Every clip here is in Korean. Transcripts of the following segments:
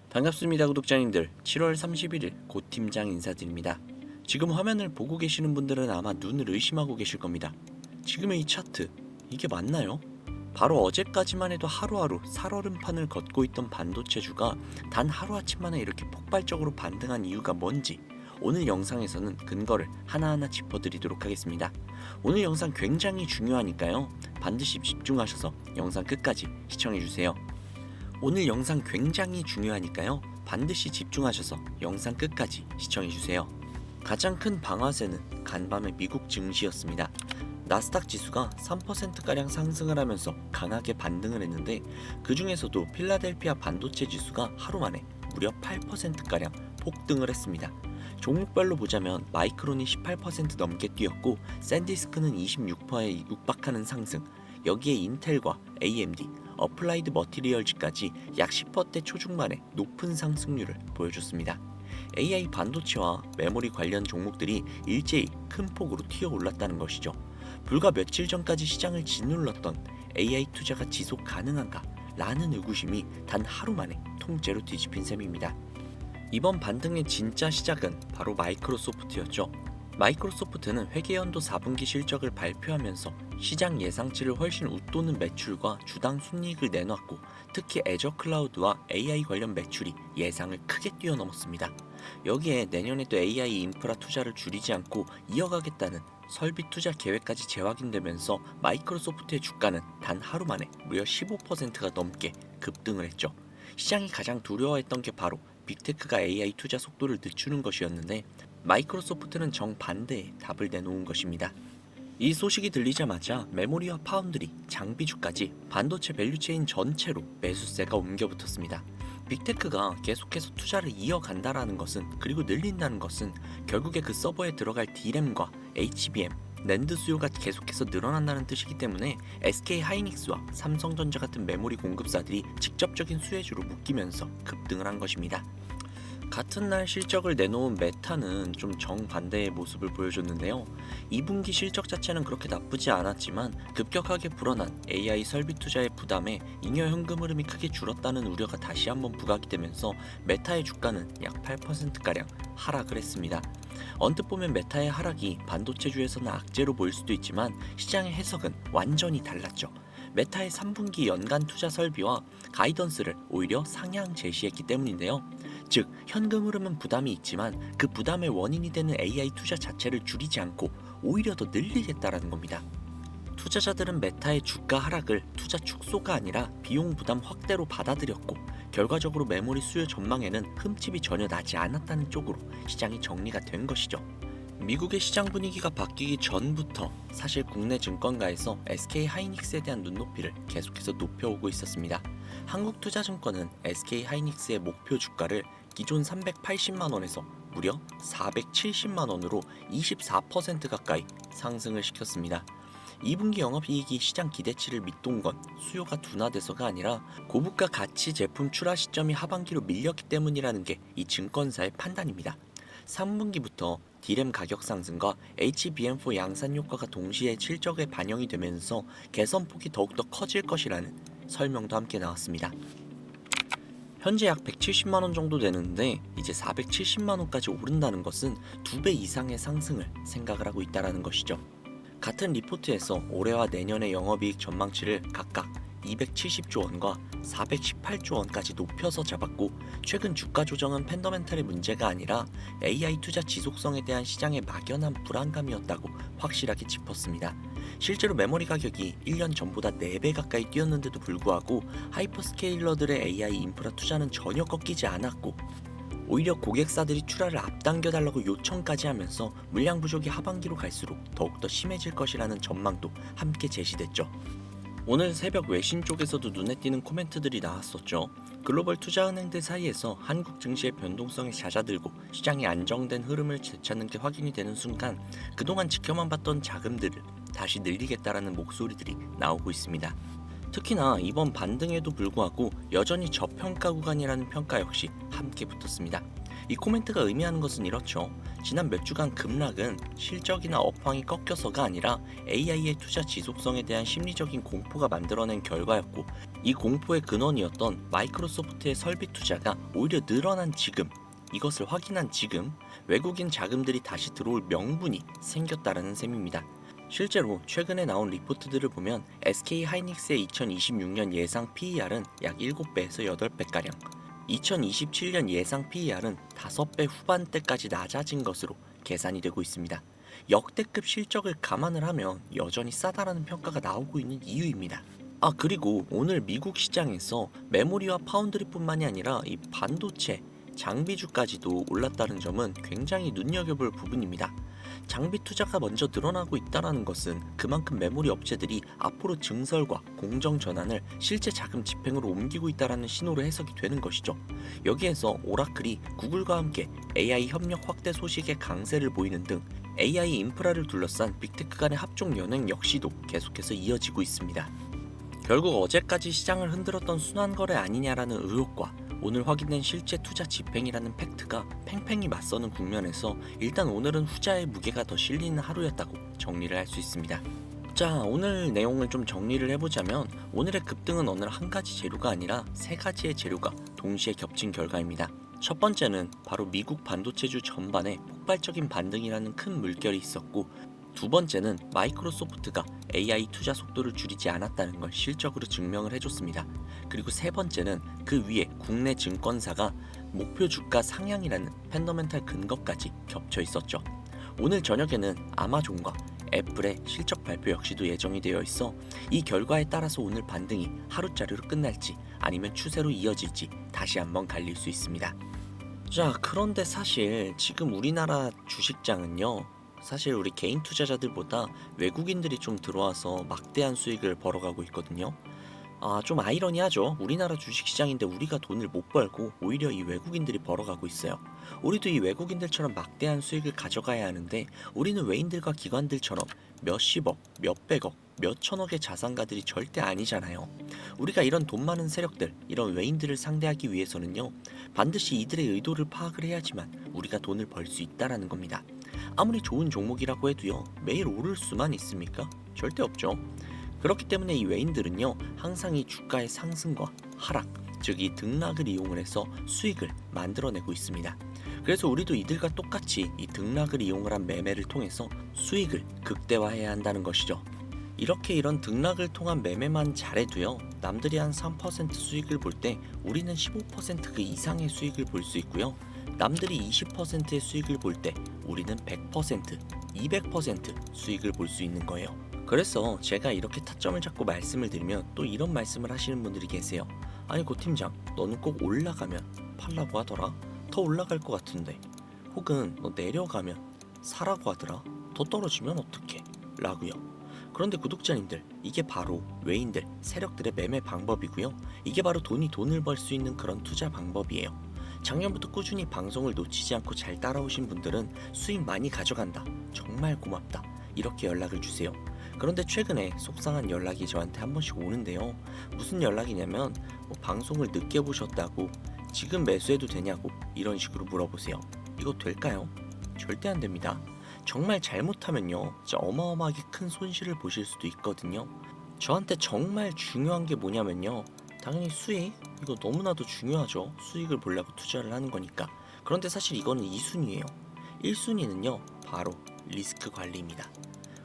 반갑습니다 구독자님들. 7월 31일 고 팀장 인사드립니다. 지금 화면을 보고 계시는 분들은 아마 눈을 의심하고 계실 겁니다. 지금의 이 차트, 이게 맞나요? 바로 어제까지만 해도 하루하루 살얼음판을 걷고 있던 반도체주가 단 하루아침 만에 이렇게 폭발적으로 반등한 이유가 뭔지 오늘 영상에서는 근거를 하나하나 짚어드리도록 하겠습니다. 오늘 영상 굉장히 중요하니까요, 반드시 집중하셔서 영상 끝까지 시청해주세요. 오늘 영상 굉장히 중요하니까요, 반드시 집중하셔서 영상 끝까지 시청해주세요. 가장 큰 방아쇠는 간밤의 미국 증시였습니다. 나스닥 지수가 3%가량 상승을 하면서 강하게 반등을 했는데, 그 중에서도 필라델피아 반도체 지수가 하루 만에 무려 8%가량 폭등을 했습니다. 종목별로 보자면 마이크론이 18% 넘게 뛰었고, 샌디스크는 26%에 육박하는 상승, 여기에 인텔과 AMD, 어플라이드 머티리얼즈까지 약 10%대 초중반의 높은 상승률을 보여줬습니다. AI 반도체와 메모리 관련 종목들이 일제히 큰 폭으로 튀어올랐다는 것이죠. 불과 며칠 전까지 시장을 짓눌렀던 AI 투자가 지속 가능한가? 라는 의구심이 단 하루 만에 통째로 뒤집힌 셈입니다. 이번 반등의 진짜 시작은 바로 마이크로소프트였죠. 마이크로소프트는 회계연도 4분기 실적을 발표하면서 시장 예상치를 훨씬 웃도는 매출과 주당 순이익을 내놨고, 특히 애저 클라우드와 AI 관련 매출이 예상을 크게 뛰어넘었습니다. 여기에 내년에도 AI 인프라 투자를 줄이지 않고 이어가겠다는 설비 투자 계획까지 재확인되면서 마이크로소프트의 주가는 단 하루 만에 무려 15%가 넘게 급등을 했죠. 시장이 가장 두려워했던 게 바로 빅테크가 AI 투자 속도를 늦추는 것이었는데, 마이크로소프트는 정반대의 답을 내놓은 것입니다. 이 소식이 들리자마자 메모리와 파운드리, 장비주까지 반도체 밸류체인 전체로 매수세가 옮겨붙었습니다. 빅테크가 계속해서 투자를 이어간다라는 것은, 그리고 늘린다는 것은 결국에 그 서버에 들어갈 D램과 HBM, 낸드 수요가 계속해서 늘어난다는 뜻이기 때문에 SK 하이닉스와 삼성전자 같은 메모리 공급사들이 직접적인 수혜주로 묶이면서 급등을 한 것입니다. 같은 날 실적을 내놓은 메타는 좀 정반대의 모습을 보여줬는데요. 2분기 실적 자체는 그렇게 나쁘지 않았지만 급격하게 불어난 AI 설비 투자의 부담에 잉여 현금 흐름이 크게 줄었다는 우려가 다시 한번 부각이 되면서 메타의 주가는 약 8%가량 하락을 했습니다. 언뜻 보면 메타의 하락이 반도체주에서는 악재로 보일 수도 있지만 시장의 해석은 완전히 달랐죠. 메타의 3분기 연간 투자 설비와 가이던스를 오히려 상향 제시했기 때문인데요. 즉, 현금 흐름은 부담이 있지만 그 부담의 원인이 되는 AI 투자 자체를 줄이지 않고 오히려 더 늘리겠다라는 겁니다. 투자자들은 메타의 주가 하락을 투자 축소가 아니라 비용 부담 확대로 받아들였고, 결과적으로 메모리 수요 전망에는 흠집이 전혀 나지 않았다는 쪽으로 시장이 정리가 된 것이죠. 미국의 시장 분위기가 바뀌기 전부터 사실 국내 증권가에서 SK 하이닉스에 대한 눈높이를 계속해서 높여오고 있었습니다. 한국투자증권은 SK 하이닉스의 목표 주가를 기존 380만 원에서 무려 470만 원으로 24% 가까이 상승을 시켰습니다. 2분기 영업이익이 시장 기대치를 밑돈 건 수요가 둔화돼서가 아니라 고부가 가치 제품 출하 시점이 하반기로 밀렸기 때문이라는 게 이 증권사의 판단입니다. 3분기부터 D램 가격 상승과 HBM4 양산 효과가 동시에 실적에 반영이 되면서 개선폭이 더욱더 커질 것이라는 설명도 함께 나왔습니다. 현재 약 170만원 정도 되는데 이제 470만원까지 오른다는 것은 2배 이상의 상승을 생각을 하고 있다는 것이죠. 같은 리포트에서 올해와 내년의 영업이익 전망치를 각각 270조 원과 418조 원까지 높여서 잡았고, 최근 주가 조정은 팬더멘탈의 문제가 아니라 AI 투자 지속성에 대한 시장의 막연한 불안감이었다고 확실하게 짚었습니다. 실제로 메모리 가격이 1년 전보다 4배 가까이 뛰었는데도 불구하고 하이퍼스케일러들의 AI 인프라 투자는 전혀 꺾이지 않았고, 오히려 고객사들이 출하를 앞당겨달라고 요청까지 하면서 물량 부족이 하반기로 갈수록 더욱더 심해질 것이라는 전망도 함께 제시됐죠. 오늘 새벽 외신 쪽에서도 눈에 띄는 코멘트들이 나왔었죠. 글로벌 투자은행들 사이에서 한국 증시의 변동성이 잦아들고 시장이 안정된 흐름을 되찾는 게 확인이 되는 순간, 그동안 지켜만 봤던 자금들을 다시 늘리겠다라는 목소리들이 나오고 있습니다. 특히나 이번 반등에도 불구하고 여전히 저평가 구간이라는 평가 역시 함께 붙었습니다. 이 코멘트가 의미하는 것은 이렇죠. 지난 몇 주간 급락은 실적이나 업황이 꺾여서가 아니라 AI의 투자 지속성에 대한 심리적인 공포가 만들어낸 결과였고, 이 공포의 근원이었던 마이크로소프트의 설비 투자가 오히려 늘어난 지금, 이것을 확인한 지금 외국인 자금들이 다시 들어올 명분이 생겼다라는 셈입니다. 실제로 최근에 나온 리포트들을 보면 SK 하이닉스의 2026년 예상 PER은 약 7배에서 8배가량, 2027년 예상 PER은 5배 후반대까지 낮아진 것으로 계산이 되고 있습니다. 역대급 실적을 감안을 하면 여전히 싸다라는 평가가 나오고 있는 이유입니다. 그리고 오늘 미국 시장에서 메모리와 파운드리뿐만이 아니라 이 반도체, 장비주까지도 올랐다는 점은 굉장히 눈여겨볼 부분입니다. 장비 투자가 먼저 늘어나고 있다는 것은 그만큼 메모리 업체들이 앞으로 증설과 공정 전환을 실제 자금 집행으로 옮기고 있다는 신호로 해석이 되는 것이죠. 여기에서 오라클이 구글과 함께 AI 협력 확대 소식에 강세를 보이는 등 AI 인프라를 둘러싼 빅테크 간의 합종 연행 역시도 계속해서 이어지고 있습니다. 결국 어제까지 시장을 흔들었던 순환거래 아니냐라는 의혹과 오늘 확인된 실제 투자 집행이라는 팩트가 팽팽히 맞서는 국면에서 일단 오늘은 후자의 무게가 더 실리는 하루였다고 정리를 할 수 있습니다. 자, 오늘 내용을 좀 정리를 해보자면 오늘의 급등은 어느 한 가지 재료가 아니라 세 가지의 재료가 동시에 겹친 결과입니다. 첫 번째는 바로 미국 반도체주 전반에 폭발적인 반등이라는 큰 물결이 있었고, 두 번째는 마이크로소프트가 AI 투자 속도를 줄이지 않았다는 걸 실적으로 증명을 해줬습니다. 그리고 세 번째는 그 위에 국내 증권사가 목표 주가 상향이라는 펀더멘탈 근거까지 겹쳐 있었죠. 오늘 저녁에는 아마존과 애플의 실적 발표 역시도 예정이 되어 있어 이 결과에 따라서 오늘 반등이 하루짜리로 끝날지 아니면 추세로 이어질지 다시 한번 갈릴 수 있습니다. 자, 그런데 사실 지금 우리나라 주식장은요, 사실 우리 개인 투자자들보다 외국인들이 좀 들어와서 막대한 수익을 벌어가고 있거든요. 좀 아이러니하죠. 우리나라 주식시장인데 우리가 돈을 못 벌고 오히려 이 외국인들이 벌어가고 있어요. 우리도 이 외국인들처럼 막대한 수익을 가져가야 하는데 우리는 외인들과 기관들처럼 몇십억, 몇백억, 몇천억의 자산가들이 절대 아니잖아요. 우리가 이런 돈 많은 세력들, 이런 외인들을 상대하기 위해서는요, 반드시 이들의 의도를 파악을 해야지만 우리가 돈을 벌 수 있다라는 겁니다. 아무리 좋은 종목이라고 해도요, 매일 오를 수만 있습니까? 절대 없죠. 그렇기 때문에 이 외인들은요, 항상 이 주가의 상승과 하락, 즉 이 등락을 이용을 해서 수익을 만들어내고 있습니다. 그래서 우리도 이들과 똑같이 이 등락을 이용을 한 매매를 통해서 수익을 극대화해야 한다는 것이죠. 이렇게 이런 등락을 통한 매매만 잘해도요, 남들이 한 3% 수익을 볼 때 우리는 15% 그 이상의 수익을 볼 수 있고요, 남들이 20%의 수익을 볼 때 우리는 100%, 200% 수익을 볼 수 있는 거예요. 그래서 제가 이렇게 타점을 잡고 말씀을 드리면 또 이런 말씀을 하시는 분들이 계세요. 아니 고 팀장, 너는 꼭 올라가면 팔라고 하더라. 더 올라갈 것 같은데. 혹은 너 내려가면 사라고 하더라. 더 떨어지면 어떡해? 라고요. 그런데 구독자님들, 이게 바로 외인들, 세력들의 매매 방법이고요. 이게 바로 돈을 벌 수 있는 그런 투자 방법이에요. 작년부터 꾸준히 방송을 놓치지 않고 잘 따라오신 분들은 수익 많이 가져간다, 정말 고맙다, 이렇게 연락을 주세요. 그런데 최근에 속상한 연락이 저한테 한 번씩 오는데요. 무슨 연락이냐면 방송을 늦게 보셨다고, 지금 매수해도 되냐고 이런 식으로 물어보세요. 이거 될까요? 절대 안 됩니다. 정말 잘못하면요, 진짜 어마어마하게 큰 손실을 보실 수도 있거든요. 저한테 정말 중요한 게 뭐냐면요, 당연히 수익, 이거 너무나도 중요하죠. 수익을 보려고 투자를 하는 거니까. 그런데 사실 이거는 2순위예요. 1순위는요, 바로 리스크 관리입니다.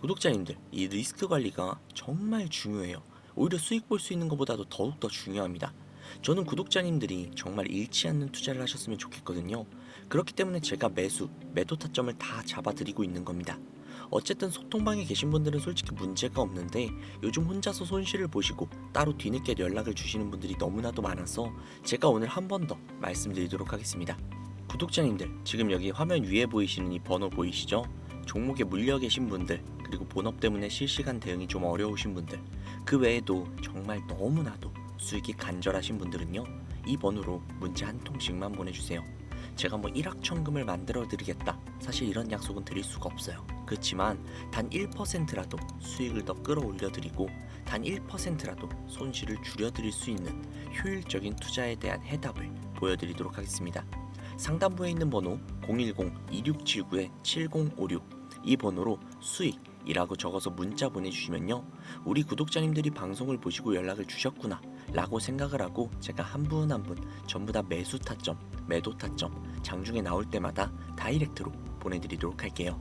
구독자님들, 이 리스크 관리가 정말 중요해요. 오히려 수익 볼 수 있는 것보다도 더욱더 중요합니다. 저는 구독자님들이 정말 잃지 않는 투자를 하셨으면 좋겠거든요. 그렇기 때문에 제가 매도 타점을 다 잡아드리고 있는 겁니다. 어쨌든 소통방에 계신 분들은 솔직히 문제가 없는데 요즘 혼자서 손실을 보시고 따로 뒤늦게 연락을 주시는 분들이 너무나도 많아서 제가 오늘 한 번 더 말씀드리도록 하겠습니다. 구독자님들, 지금 여기 화면 위에 보이시는 이 번호 보이시죠? 종목에 물려 계신 분들, 그리고 본업 때문에 실시간 대응이 좀 어려우신 분들, 그 외에도 정말 너무나도 수익이 간절하신 분들은요, 이 번호로 문자 한 통씩만 보내주세요. 제가 뭐 일확천금을 만들어 드리겠다, 사실 이런 약속은 드릴 수가 없어요. 그렇지만 단 1%라도 수익을 더 끌어올려 드리고 단 1%라도 손실을 줄여 드릴 수 있는 효율적인 투자에 대한 해답을 보여드리도록 하겠습니다. 상단부에 있는 번호 010-2679-7056 이 번호로 수익이라고 적어서 문자 보내주시면요, 우리 구독자님들이 방송을 보시고 연락을 주셨구나 라고 생각을 하고 제가 한 분 한 분 전부 다 매수 타점, 매도 타점 장중에 나올 때마다 다이렉트로 보내드리도록 할게요.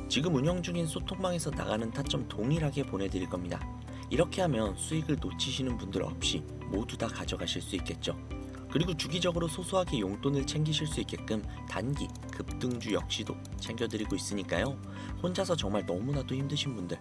지금 운영 중인 소통방에서 나가는 타점 동일하게 보내드릴 겁니다. 이렇게 하면 수익을 놓치시는 분들 없이 모두 다 가져가실 수 있겠죠. 그리고 주기적으로 소소하게 용돈을 챙기실 수 있게끔 단기 급등주 역시도 챙겨드리고 있으니까요. 혼자서 정말 너무나도 힘드신 분들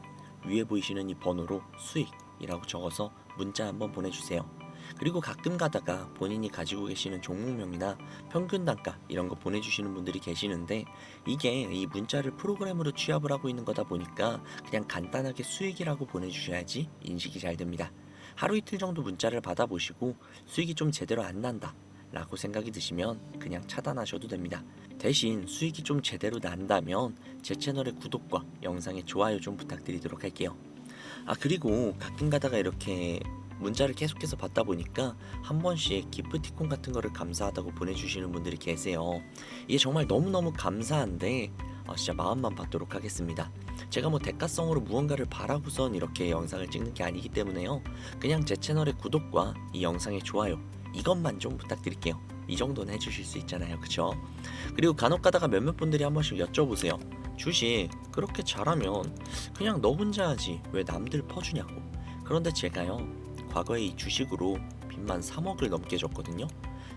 위에 보이시는 이 번호로 수익이라고 적어서 문자 한번 보내주세요. 그리고 가끔 가다가 본인이 가지고 계시는 종목명이나 평균 단가 이런 거 보내주시는 분들이 계시는데, 이게 이 문자를 프로그램으로 취합을 하고 있는 거다 보니까 그냥 간단하게 수익이라고 보내주셔야지 인식이 잘 됩니다. 하루 이틀 정도 문자를 받아보시고 수익이 좀 제대로 안 난다 라고 생각이 드시면 그냥 차단하셔도 됩니다. 대신 수익이 좀 제대로 난다면 제 채널의 구독과 영상의 좋아요 좀 부탁드리도록 할게요. 그리고 가끔 가다가 이렇게 문자를 계속해서 받다 보니까 한 번씩 기프티콘 같은 거를 감사하다고 보내주시는 분들이 계세요. 이게 정말 너무너무 감사한데 진짜 마음만 받도록 하겠습니다. 제가 뭐 대가성으로 무언가를 바라고선 이렇게 영상을 찍는 게 아니기 때문에요, 그냥 제 채널의 구독과 이 영상의 좋아요 이것만 좀 부탁드릴게요. 이 정도는 해주실 수 있잖아요, 그쵸? 그리고 간혹 가다가 몇몇 분들이 한 번씩 여쭤보세요. 주식 그렇게 잘하면 그냥 너 혼자 하지 왜 남들 퍼주냐고. 그런데 제가요, 과거에 이 주식으로 빚만 3억을 넘게 졌거든요.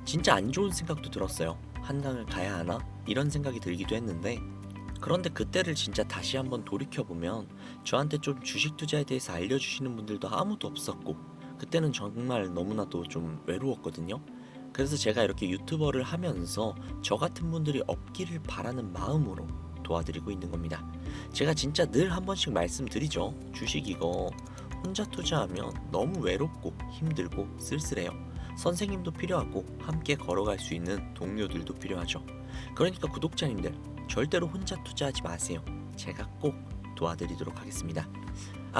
진짜 안 좋은 생각도 들었어요. 한강을 가야 하나? 이런 생각이 들기도 했는데, 그런데 그때를 진짜 다시 한번 돌이켜보면 저한테 좀 주식 투자에 대해서 알려주시는 분들도 아무도 없었고, 그때는 정말 너무나도 좀 외로웠거든요. 그래서 제가 이렇게 유튜버를 하면서 저 같은 분들이 없기를 바라는 마음으로 도와드리고 있는 겁니다. 제가 진짜 늘 한 번씩 말씀드리죠. 주식 이거 혼자 투자하면 너무 외롭고 힘들고 쓸쓸해요. 선생님도 필요하고 함께 걸어갈 수 있는 동료들도 필요하죠. 그러니까 구독자님들 절대로 혼자 투자하지 마세요. 제가 꼭 도와드리도록 하겠습니다.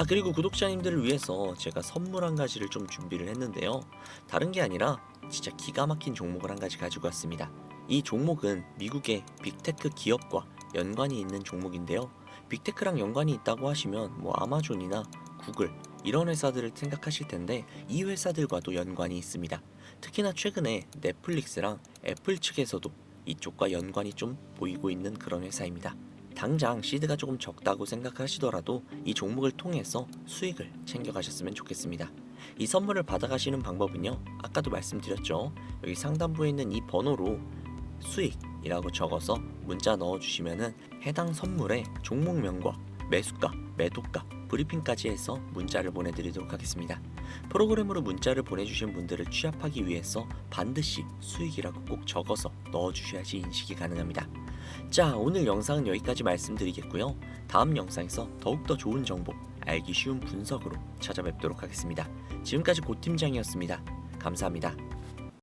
그리고 구독자님들을 위해서 제가 선물 한 가지를 좀 준비를 했는데요, 다른 게 아니라 진짜 기가 막힌 종목을 한 가지 가지고 왔습니다. 이 종목은 미국의 빅테크 기업과 연관이 있는 종목인데요, 빅테크랑 연관이 있다고 하시면 뭐 아마존이나 구글 이런 회사들을 생각하실 텐데, 이 회사들과도 연관이 있습니다. 특히나 최근에 넷플릭스랑 애플 측에서도 이쪽과 연관이 좀 보이고 있는 그런 회사입니다. 당장 시드가 조금 적다고 생각하시더라도 이 종목을 통해서 수익을 챙겨가셨으면 좋겠습니다. 이 선물을 받아가시는 방법은요, 아까도 말씀드렸죠. 여기 상단부에 있는 이 번호로 수익이라고 적어서 문자 넣어주시면은 해당 선물의 종목명과 매수가, 매도가, 브리핑까지 해서 문자를 보내드리도록 하겠습니다. 프로그램으로 문자를 보내주신 분들을 취합하기 위해서 반드시 수익이라고 꼭 적어서 넣어주셔야지 인식이 가능합니다. 자, 오늘 영상은 여기까지 말씀드리겠고요. 다음 영상에서 더욱더 좋은 정보, 알기 쉬운 분석으로 찾아뵙도록 하겠습니다. 지금까지 고팀장이었습니다. 감사합니다.